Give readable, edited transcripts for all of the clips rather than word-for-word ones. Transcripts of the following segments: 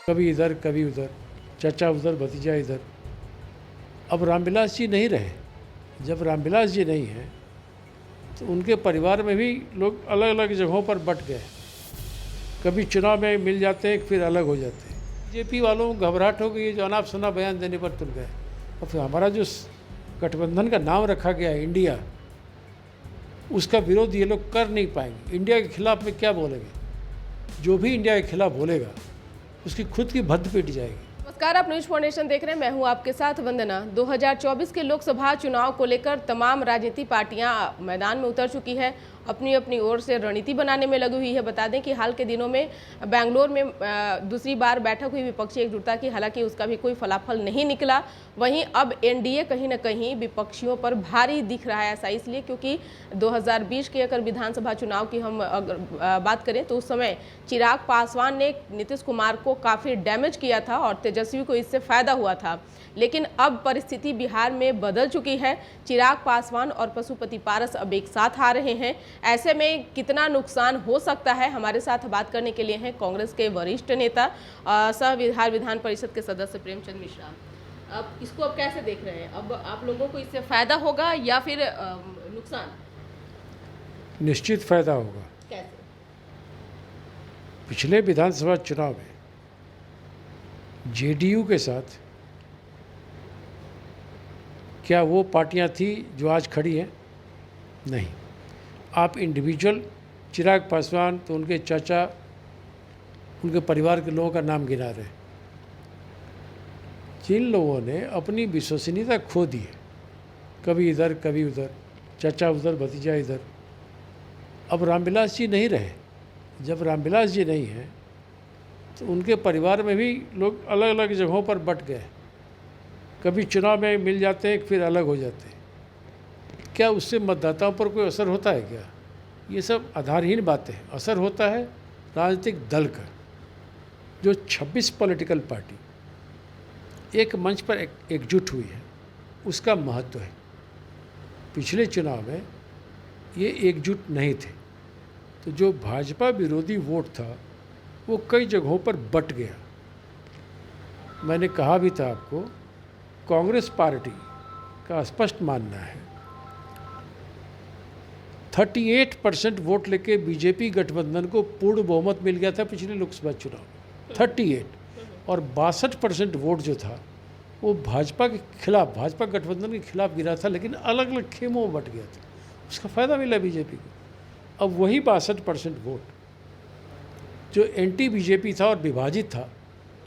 कभी इधर कभी उधर, चाचा उधर भतीजा इधर। अब रामविलास जी नहीं रहे। जब रामविलास जी नहीं हैं तो उनके परिवार में भी लोग अलग अलग जगहों पर बट गए। कभी चुनाव में मिल जाते हैं, फिर अलग हो जाते हैं। बीजेपी वालों को घबराहट हो गई, जो अनाप शनाप बयान देने पर तुल गए। और फिर हमारा जो गठबंधन का नाम रखा गया है इंडिया, उसका विरोध ये लोग कर नहीं पाएंगे। इंडिया के खिलाफ में क्या बोलेंगे? जो भी इंडिया के खिलाफ बोलेगा उसकी खुद की भद्द पिट जाएगी। नमस्कार, आप न्यूज फाउंडेशन देख रहे हैं। मैं हूं आपके साथ वंदना। 2024 के लोकसभा चुनाव को लेकर तमाम राजनीतिक पार्टियां मैदान में उतर चुकी है, अपनी अपनी ओर से रणनीति बनाने में लगी हुई है। बता दें कि हाल के दिनों में बेंगलोर में दूसरी बार बैठक हुई विपक्षी एकजुटता की, हालांकि उसका भी कोई फलाफल नहीं निकला। वहीं अब एनडीए कहीं न कहीं विपक्षियों पर भारी दिख रहा है। ऐसा इसलिए क्योंकि 2020 के अगर विधानसभा चुनाव की हम अगर बात करें तो उस समय चिराग पासवान ने नीतीश कुमार को काफ़ी डैमेज किया था और तेजस्वी को इससे फायदा हुआ था। लेकिन अब परिस्थिति बिहार में बदल चुकी है। चिराग पासवान और पशुपति पारस अब एक साथ आ रहे हैं। ऐसे में कितना नुकसान हो सकता है, हमारे साथ बात करने के लिए हैं कांग्रेस के वरिष्ठ नेता सह बिहार विधान परिषद के सदस्य प्रेमचंद मिश्रा। अब इसको अब कैसे देख रहे हैं? अब आप लोगों को इससे फायदा होगा या फिर नुकसान? निश्चित फायदा होगा। कैसे? पिछले विधानसभा चुनाव में जेडीयू के साथ क्या वो पार्टियां थी जो आज खड़ी हैं? नहीं। आप इंडिविजुअल चिराग पासवान तो उनके चाचा, उनके परिवार के लोगों का नाम गिना रहे हैं। जिन लोगों ने अपनी विश्वसनीयता खो दी है, कभी इधर कभी उधर, चाचा उधर भतीजा इधर। अब रामविलास जी नहीं रहे। जब रामविलास जी नहीं हैं तो उनके परिवार में भी लोग अलग अलग जगहों पर बट गए। कभी चुनाव में मिल जाते हैं, फिर अलग हो जाते हैं। क्या उससे मतदाताओं पर कोई असर होता है क्या? ये सब आधारहीन बातें हैं। असर होता है राजनीतिक दल का। जो 26 पॉलिटिकल पार्टी एक मंच पर एकजुट हुई है, उसका महत्व है। पिछले चुनाव में ये एकजुट नहीं थे, तो जो भाजपा विरोधी वोट था वो कई जगहों पर बट गया। मैंने कहा भी था आपको, कांग्रेस पार्टी का स्पष्ट मानना है 38% वोट लेके बीजेपी गठबंधन को पूर्ण बहुमत मिल गया था पिछले लोकसभा चुनाव में। 38 और 62% वोट जो था वो भाजपा के खिलाफ, भाजपा गठबंधन के खिलाफ गिरा था, लेकिन अलग अलग खेमों में बट गया था। उसका फ़ायदा मिला बीजेपी को। अब वही 62% वोट जो एंटी बीजेपी था और विभाजित था,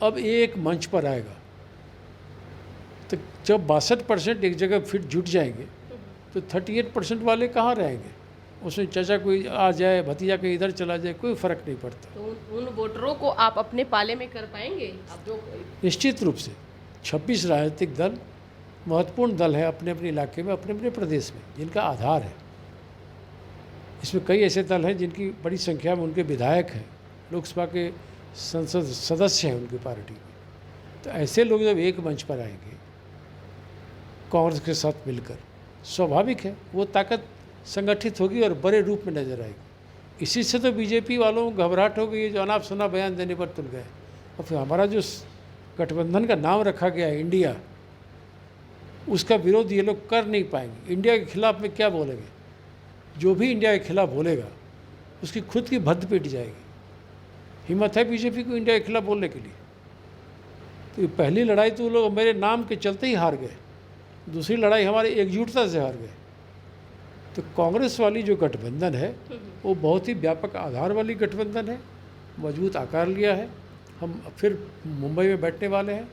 अब एक मंच पर आएगा। तो जब 62% एक जगह फिर जुट जाएंगे तो 38% वाले कहाँ रहेंगे? उसमें चाचा कोई आ जाए, भतीजा कोई इधर चला जाए, कोई फ़र्क नहीं पड़ता। तो उन वोटरों को आप अपने पाले में कर पाएंगे? आप जो निश्चित रूप से 26 राजनीतिक दल महत्वपूर्ण दल है अपने अपने इलाके में, अपने अपने प्रदेश में, जिनका आधार है। इसमें कई ऐसे दल हैं जिनकी बड़ी संख्या में उनके विधायक हैं, लोकसभा के संसद सदस्य हैं उनकी पार्टी के। तो ऐसे लोग जब एक मंच पर आएंगे कांग्रेस के साथ मिलकर, स्वाभाविक है वो ताकत संगठित होगी और बड़े रूप में नजर आएगी। इसी से तो बीजेपी वालों को घबराहट हो गई, जो अनाप शनाप बयान देने पर तुल गए। और फिर हमारा जो गठबंधन का नाम रखा गया है इंडिया, उसका विरोध ये लोग कर नहीं पाएंगे। इंडिया के खिलाफ में क्या बोलेंगे? जो भी इंडिया के खिलाफ बोलेगा उसकी खुद की भद्द पिट जाएगी। हिम्मत है बीजेपी को इंडिया के खिलाफ बोलने के लिए? तो पहली लड़ाई तो वो लोग मेरे नाम के चलते ही हार गए, दूसरी लड़ाई हमारी एकजुटता से हार गए। तो कांग्रेस वाली जो गठबंधन है वो बहुत ही व्यापक आधार वाली गठबंधन है, मजबूत आकार लिया है। हम फिर मुंबई में बैठने वाले हैं,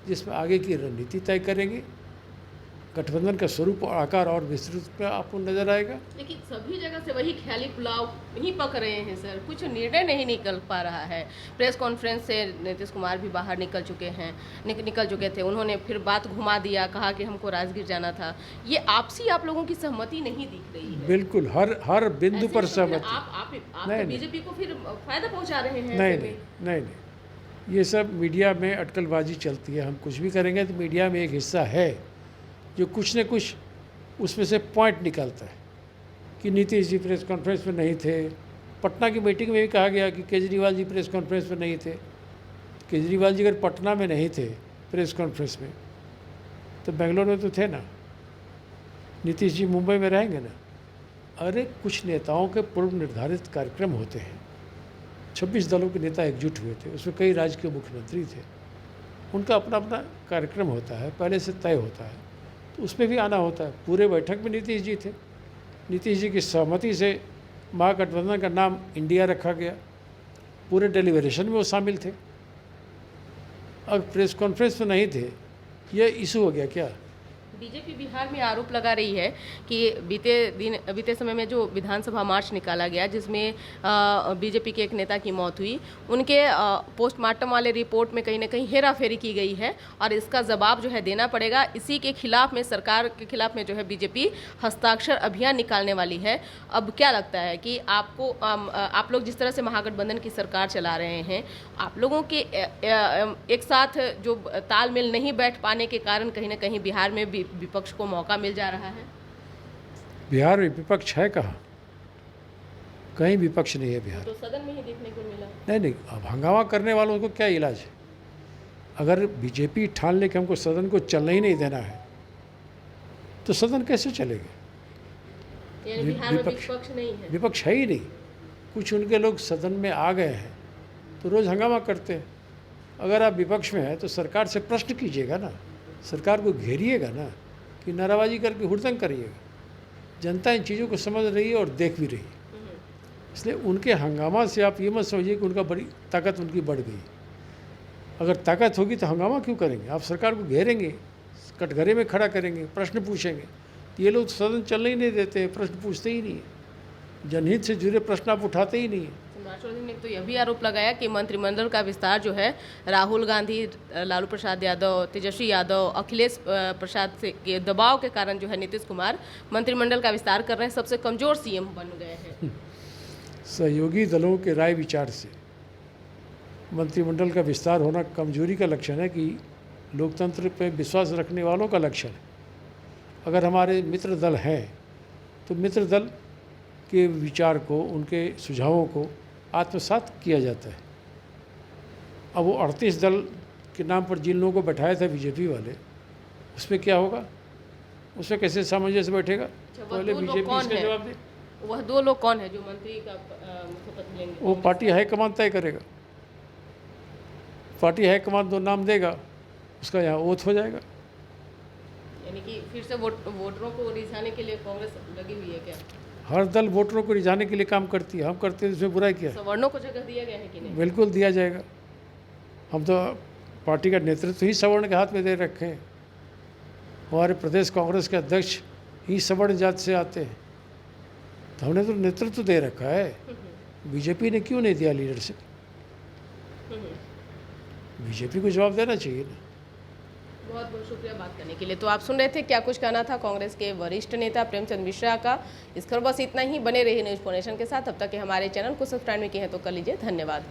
जिसमें आगे की रणनीति तय करेंगे। गठबंधन का स्वरूप और आकार और विस्तृत पे आपको नजर आएगा। लेकिन सभी जगह से वही ख्याली पुलाव नहीं पक रहे हैं सर, कुछ निर्णय नहीं निकल पा रहा है। प्रेस कॉन्फ्रेंस से नीतीश कुमार भी बाहर निकल चुके हैं, निकल चुके थे। उन्होंने फिर बात घुमा दिया, कहा कि हमको राजगीर जाना था। ये आपसी आप लोगों की सहमति नहीं दिख रही है। बिल्कुल हर बिंदु पर सहमति। आप बीजेपी को फिर फायदा पहुँचा रहे हैं। नहीं, ये सब मीडिया में अटकलबाजी चलती है। हम कुछ भी करेंगे तो मीडिया में एक हिस्सा है जो कुछ न कुछ उसमें से पॉइंट निकलता है कि नीतीश जी प्रेस कॉन्फ्रेंस में नहीं थे। पटना की मीटिंग में भी कहा गया कि केजरीवाल जी प्रेस कॉन्फ्रेंस में नहीं थे। केजरीवाल जी अगर पटना में नहीं थे प्रेस कॉन्फ्रेंस में तो बेंगलोर में तो थे ना। नीतीश जी मुंबई में रहेंगे ना। अरे कुछ नेताओं के पूर्व निर्धारित कार्यक्रम होते हैं। 26 दलों के नेता एकजुट हुए थे, उसमें कई राज्य के मुख्यमंत्री थे, उनका अपना अपना कार्यक्रम होता है, पहले से तय होता है, तो उसमें भी आना होता है। पूरे बैठक में नीतीश जी थे, नीतीश जी की सहमति से महागठबंधन का नाम इंडिया रखा गया, पूरे डेलीब्रेशन में वो शामिल थे। अब प्रेस कॉन्फ्रेंस में नहीं थे, ये इशू हो गया क्या? बीजेपी बिहार में आरोप लगा रही है कि बीते समय में जो विधानसभा मार्च निकाला गया जिसमें बीजेपी के एक नेता की मौत हुई, उनके पोस्टमार्टम वाले रिपोर्ट में कहीं ना कहीं हेराफेरी की गई है और इसका जवाब जो है देना पड़ेगा। इसी के खिलाफ में, सरकार के खिलाफ में जो है बीजेपी हस्ताक्षर अभियान निकालने वाली है। अब क्या लगता है कि आपको आप लोग जिस तरह से महागठबंधन की सरकार चला रहे हैं, आप लोगों के एक साथ जो तालमेल नहीं बैठ पाने के कारण कहीं ना कहीं बिहार में विपक्ष को मौका मिल जा रहा है? बिहार में विपक्ष है कहाँ? कहीं विपक्ष नहीं है बिहार। तो सदन में ही देखने को मिला। नहीं, अब हंगामा करने वालों को क्या इलाज है? अगर बीजेपी ठान ले कि हमको सदन को चलने ही नहीं देना है तो सदन कैसे चलेगा? बिहार में विपक्ष नहीं है, विपक्ष है ही नहीं। कुछ उनके लोग सदन में आ गए हैं तो रोज़ हंगामा करते हैं। अगर आप विपक्ष में हैं तो सरकार से प्रश्न कीजिएगा ना, सरकार को घेरिएगा ना, कि नाराबाजी करके हुड़दंग करिएगा। जनता इन चीज़ों को समझ रही है और देख भी रही है। इसलिए उनके हंगामा से आप ये मत समझिए कि उनका बड़ी ताकत उनकी बढ़ गई। अगर ताकत होगी तो हंगामा क्यों करेंगे? आप सरकार को घेरेंगे, कटघरे में खड़ा करेंगे, प्रश्न पूछेंगे। ये लोग सदन चलने ही नहीं देते, प्रश्न पूछते ही नहीं है, जनहित से जुड़े प्रश्न आप उठाते ही नहीं है। चौधरी ने तो यह भी आरोप लगाया कि मंत्रिमंडल का विस्तार जो है राहुल गांधी, लालू प्रसाद यादव, तेजस्वी यादव, अखिलेश प्रसाद से के दबाव के कारण जो है नीतीश कुमार मंत्रिमंडल का विस्तार कर रहे हैं, सबसे कमजोर सीएम बन गए हैं। सहयोगी दलों के राय विचार से मंत्रिमंडल का विस्तार होना कमजोरी का लक्षण है कि लोकतंत्र पर विश्वास रखने वालों का लक्षण है। अगर हमारे मित्र दल हैं तो मित्र दल के विचार को, उनके सुझावों को आत्मसात किया जाता है। अब वो 38 दल के नाम पर जिन लोगों को बैठाया था बीजेपी वाले, उसमें क्या होगा? उसमें कैसे सामंजस्य बैठेगा? पहले बीजेपी इसका जवाब दे। वह 2 लोग कौन है जो मंत्री का पद लेंगे? वो पार्टी हाईकमान तय करेगा। पार्टी हाईकमान 2 नाम देगा, उसका यहाँ ओथ हो जाएगा। यानी कि फिर से वोटरों को रिझाने के लिए कांग्रेस लगी हुई है क्या? हर दल वोटरों को रिझाने के लिए काम करती है, हम करते हैं, इसमें बुराई क्या है? सवर्णों को जगह दिया गया है कि नहीं? बिल्कुल दिया जाएगा। हम तो पार्टी का नेतृत्व ही सवर्ण के हाथ में दे रखे हैं। हमारे प्रदेश कांग्रेस के अध्यक्ष ही सवर्ण जात से आते हैं, तो हमने तो नेतृत्व दे रखा है। बीजेपी ने क्यों नहीं दिया लीडरशिप? बीजेपी को जवाब देना चाहिए ना। बहुत बहुत शुक्रिया बात करने के लिए। तो आप सुन रहे थे क्या कुछ कहना था कांग्रेस के वरिष्ठ नेता प्रेमचंद मिश्रा का। इस खबर बस इतना ही। बने रहिए न्यूज़4नेशन के साथ। अब तक के हमारे चैनल को सब्सक्राइब नहीं किए हैं तो कर लीजिए। धन्यवाद।